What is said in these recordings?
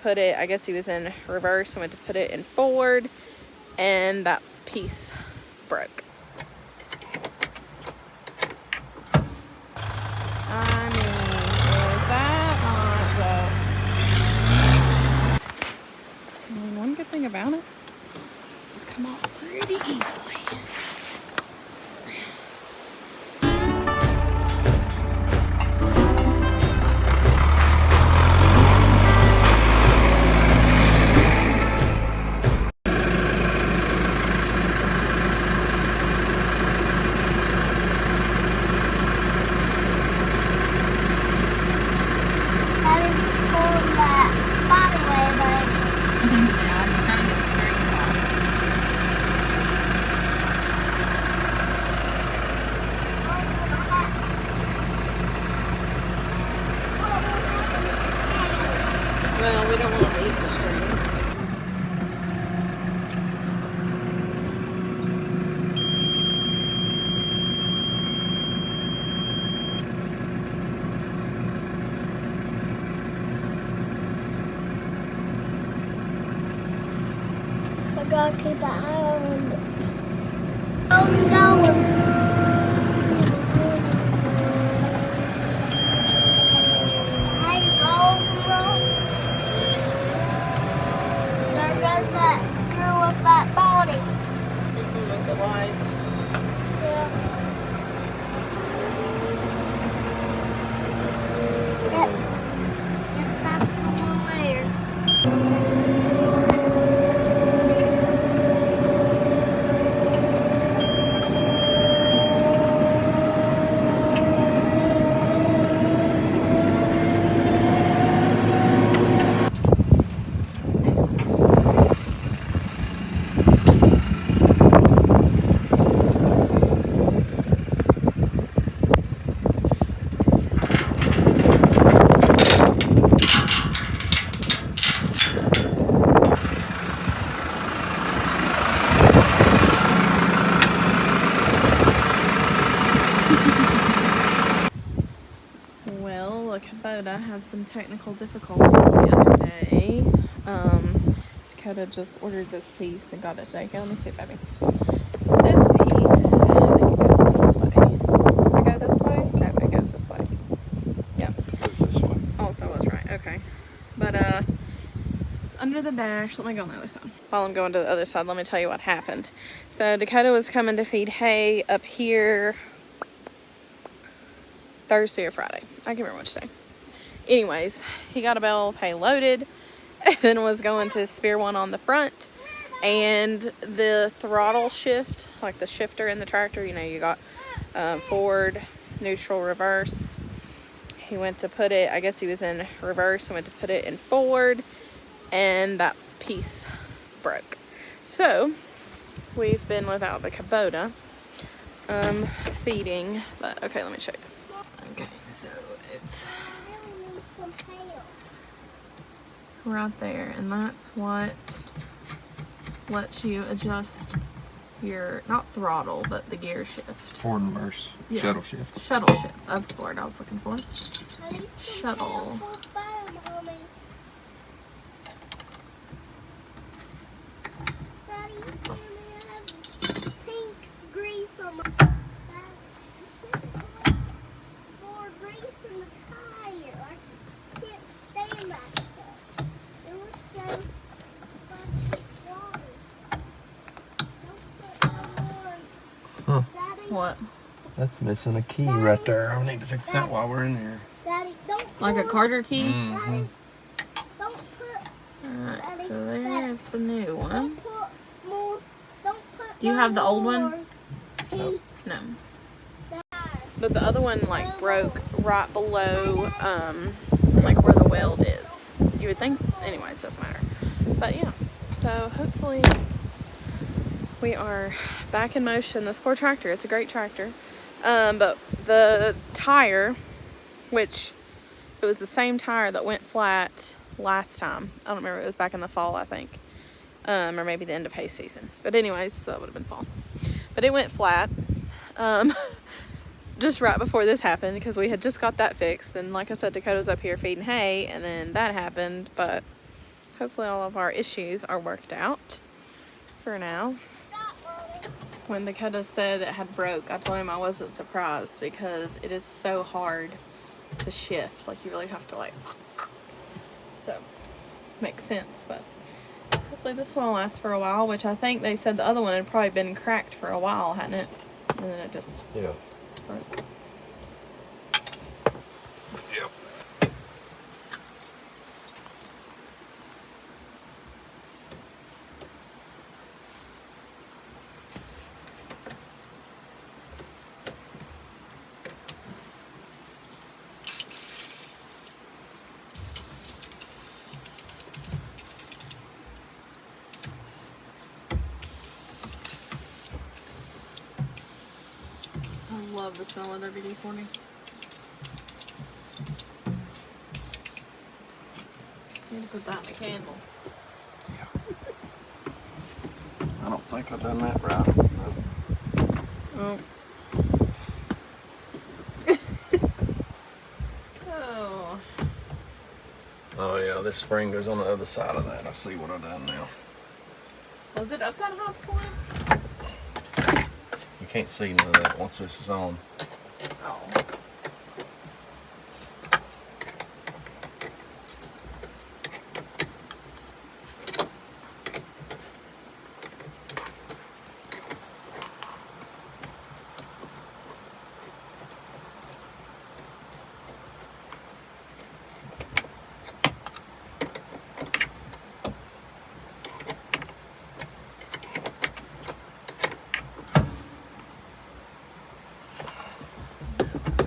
put it, I guess he was in reverse, and went to put it in forward, and that piece broke. I mean, is that not just... I mean, one good thing about it, it's come off pretty easily. Well, we don't want to leave the strings. I gotta keep an eye on it. Going. Hey, rolls and rolls. There goes that girl with that body. With the lights. Yeah. Yep. Yep, that's the one there. Well, the Kubota had some technical difficulties the other day. Dakota just ordered this piece and got it today. Here, let me see, baby. This piece, I think it goes this way. Does it go this way? No, it goes this way. Yep. It goes this way. Also was right, okay. But, it's under the dash. Let me go on the other side. While I'm going to the other side, let me tell you what happened. So, Dakota was coming to feed hay up here Thursday or Friday. I can't remember which day. Anyways, he got a bale of hay loaded and then was going to spear one on the front, and the throttle shift, like the shifter in the tractor, you know, you got forward, neutral, reverse. He went to put it, I guess he was in reverse, and went to put it in forward, and that piece broke. So we've been without the Kubota feeding, but okay, let me show you. Okay, so it's right there, and that's what lets you adjust your, not throttle, but the gear shift. Forward and reverse. Yeah. Shuttle shift. Shuttle shift. That's the word I was looking for. Shuttle. Pink grease on my grease in the tire. I can't stand that stuff. It looks so fucking water. Don't put no more. Huh. Daddy, What? That's missing a key right there. I need to fix that while we're in here. Daddy, don't Like a put- Carter key? Mm-hmm. Don't put. Alright, so there's the new one. Don't put more. Don't put. Do you have the old one? more heat No. there. But the other one, like, broke right below, like, where the weld is. You would think, anyways, doesn't matter. But, yeah. So, hopefully, we are back in motion. This poor tractor, it's a great tractor. But the tire, which it was the same tire that went flat last time. I don't remember, it was back in the fall, I think. Or maybe the end of hay season. But anyways, so it would have been fall. But it went flat. Just right before this happened, because we had just got that fixed. And like I said, Dakota's up here feeding hay, and then that happened. But hopefully all of our issues are worked out for now. When Dakota said it had broke, I told him I wasn't surprised because it is so hard to shift. Like, you really have to, like, so, makes sense. But hopefully this one will last for a while, which I think they said the other one had probably been cracked for a while, hadn't it? And then it just broke. Yep. I love the smell of WD-40. Need to put that in a candle. I don't think I've done that right. Oh. Oh. Oh yeah, this spring goes on the other side of that. I see what I've done now. Was it up that high before? You can't see none of that once this is on. Oh.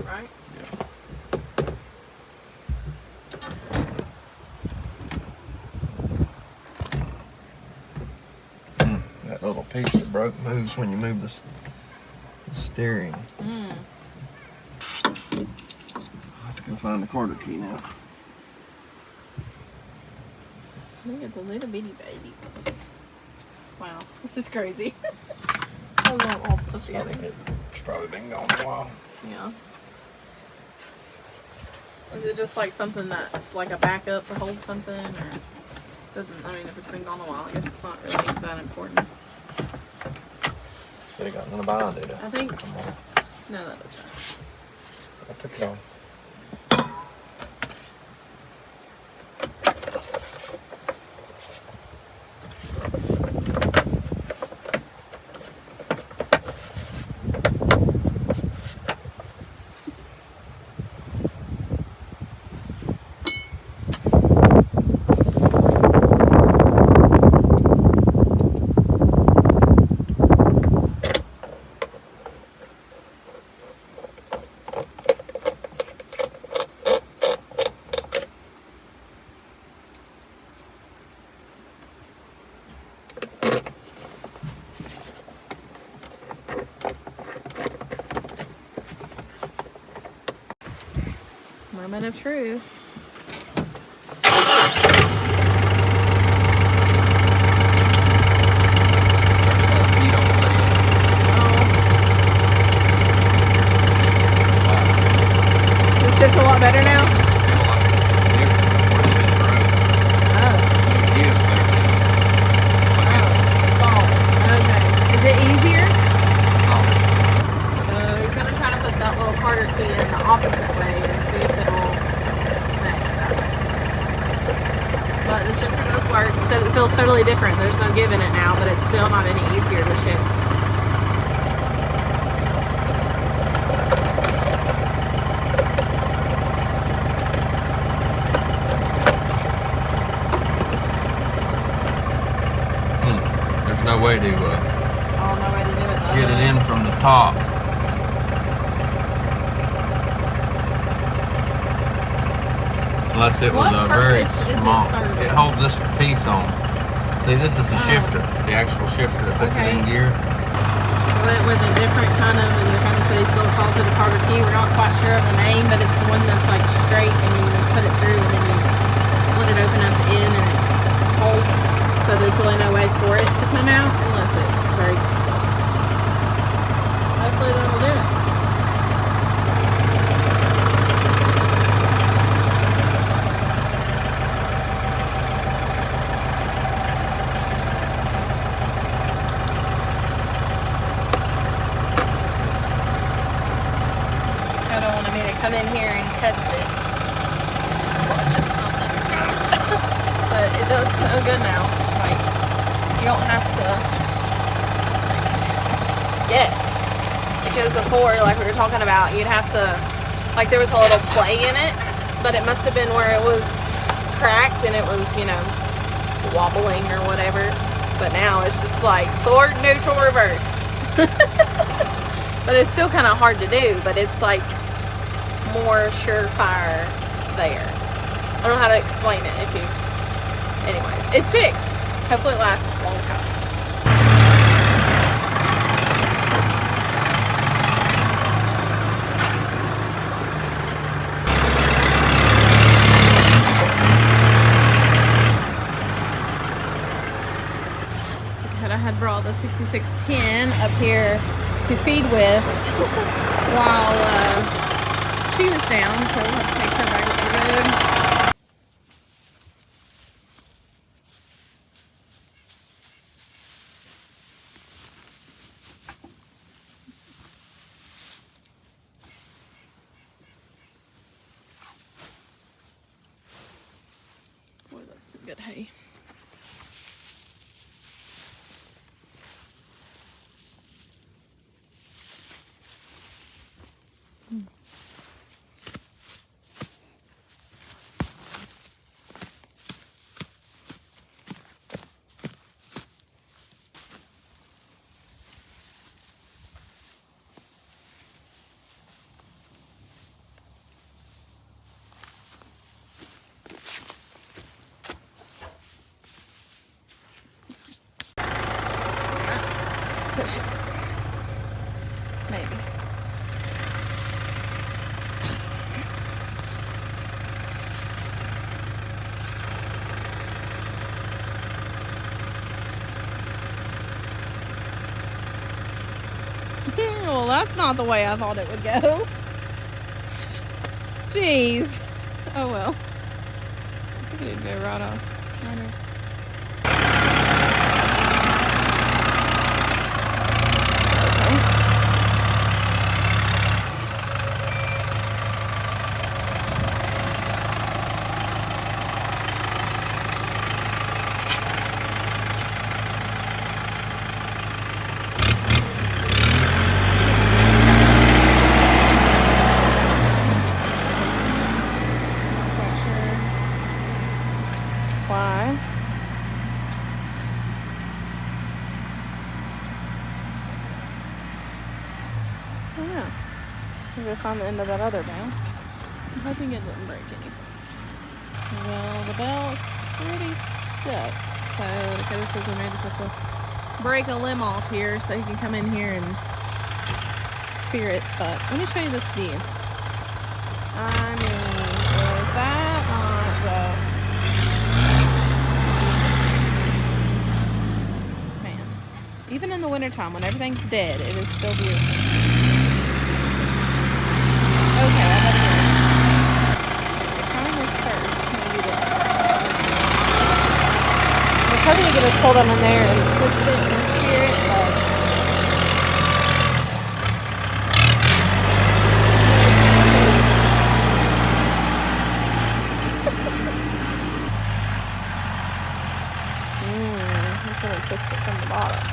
Right? That little piece that broke moves when you move the steering. Mm. I have to go find the quarter key now. Look at the little bitty baby. Wow, this is crazy. I love all the stuff together. It's probably been gone a while. Yeah. Is it just like something that's like a backup to hold something, or doesn't? I mean, if it's been gone a while, I guess it's not really that important. Should have gotten in a bind, did I think. Come on. No, that is right. I took it off. Moment of truth. This shit's a lot better now. Is it easier? So he's gonna try to put that little Carter key in the opposite way and see if it'll snap that way. But the shifter does work. He said it feels totally different. There's no giving it now, but it's still not any easier to shift. There's no way to Oh, no way to do it though. get it in from the top. Unless it was What a very purpose is it small. serving? It holds this piece on. See, this is the shifter, the actual shifter that puts it in gear. Went with a different kind of, and the kind of said he still calls it a Carter key. We're not quite sure of the name, but it's the one that's like straight and you put it through and then you split it open at the end and it holds. So there's really no way for it to come out unless it breaks. Hopefully that'll do it. really good now. Like, you don't have to, like, guess. Because before, like we were talking about, you'd have to, like, there was a little play in it, but it must have been where it was cracked and it was, you know, wobbling or whatever. But now it's just like forward, neutral, reverse. But it's still kind of hard to do, but it's like more surefire there. I don't know how to explain it if you've, anyways, it's fixed. Hopefully it lasts a long time. I had brought the 6610 up here to feed with while she was down, so we'll have to take her back up the road. Boy, that's some good hay. Push it. Maybe. Well, that's not the way I thought it would go. Jeez. Oh well. I think it'd go right off. Right here. Why? Oh yeah. I'm gonna find the end of that other bell. I'm hoping it didn't break any. Well, the bell's pretty stuck, so Dakota says we may just have to break a limb off here so he can come in here and spear it. But let me show you this view. I mean, is that not just... Even in the wintertime, when everything's dead, it is still beautiful. Okay, I better find this first. Maybe I was hoping to get us pulled on in there and twist it and steer it, but... I'm going to twist it from the bottom.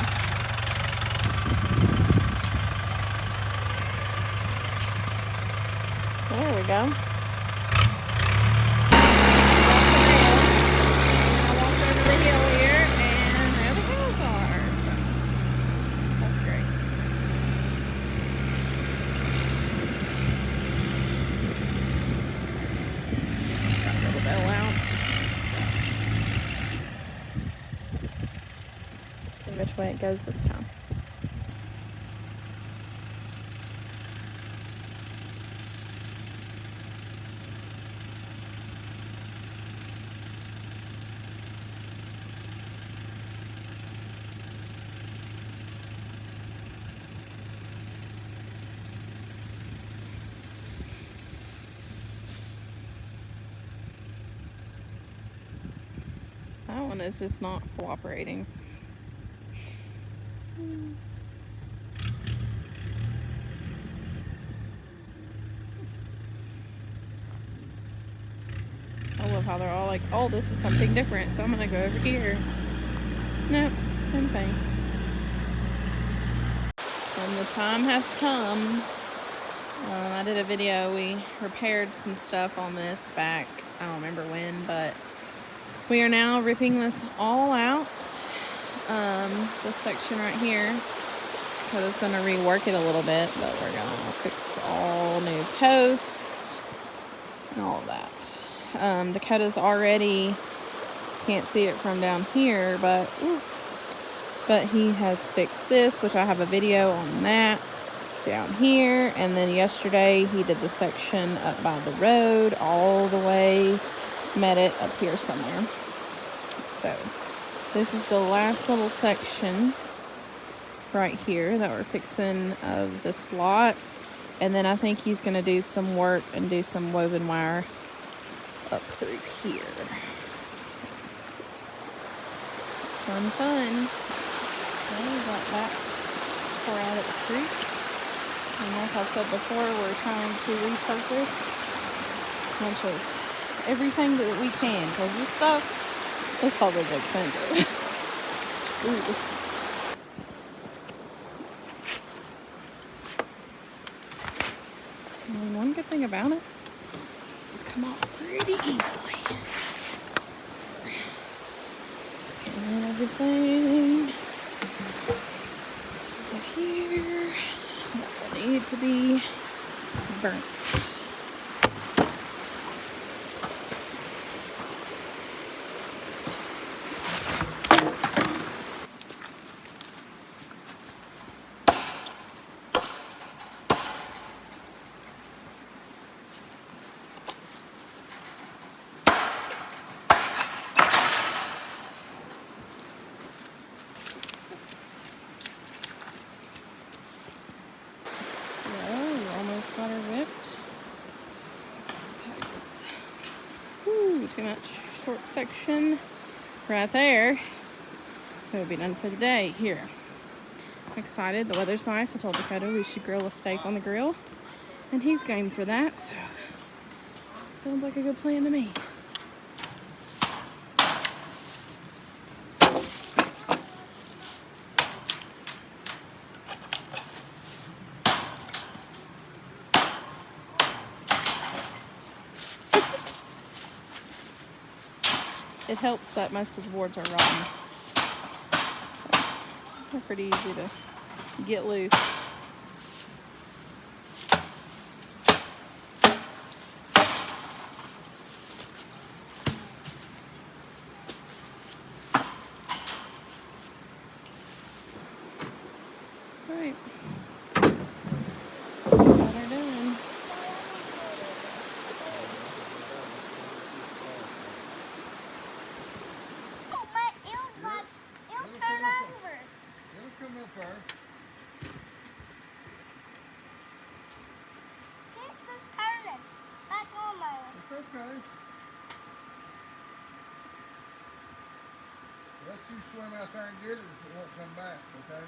There we go. I walked over the hill here, and there the hills are. So that's great. Got a little bell out. See which way it goes this time. That one is just not cooperating. I love how they're all like, oh, this is something different, so I'm gonna go over here. Nope, same thing. And the time has come. I did a video, we repaired some stuff on this back, I don't remember when, but we are now ripping this all out. This section right here, because it's going to rework it a little bit, but we're going to fix all new posts and all of that. Dakota's already, can't see it from down here, but he has fixed this, which I have a video on that down here. And then yesterday he did the section up by the road all the way, met it up here somewhere. So this is the last little section right here that we're fixing of this lot. And then I think he's going to do some work and do some woven wire up through here. Fun. So we got that pour out at the creek. And like I said before, we're trying to repurpose a bunch of everything that we can, because this stuff is expensive. Ooh. And one good thing about it, it's come off pretty easily. And everything over here that will need to be burnt. Got her ripped. Ooh, too much short section right there. That would be done for the day. Here, I'm excited. The weather's nice. I told Dakota we should grill a steak on the grill, and he's game for that. So sounds like a good plan to me. It helps that most of the boards are rotten. So they're pretty easy to get loose. All right. Got her done. It'll turn over. It'll come up there. Sister's turning. Back on there. It's okay. Let you swim out there and get it if it won't come back, okay?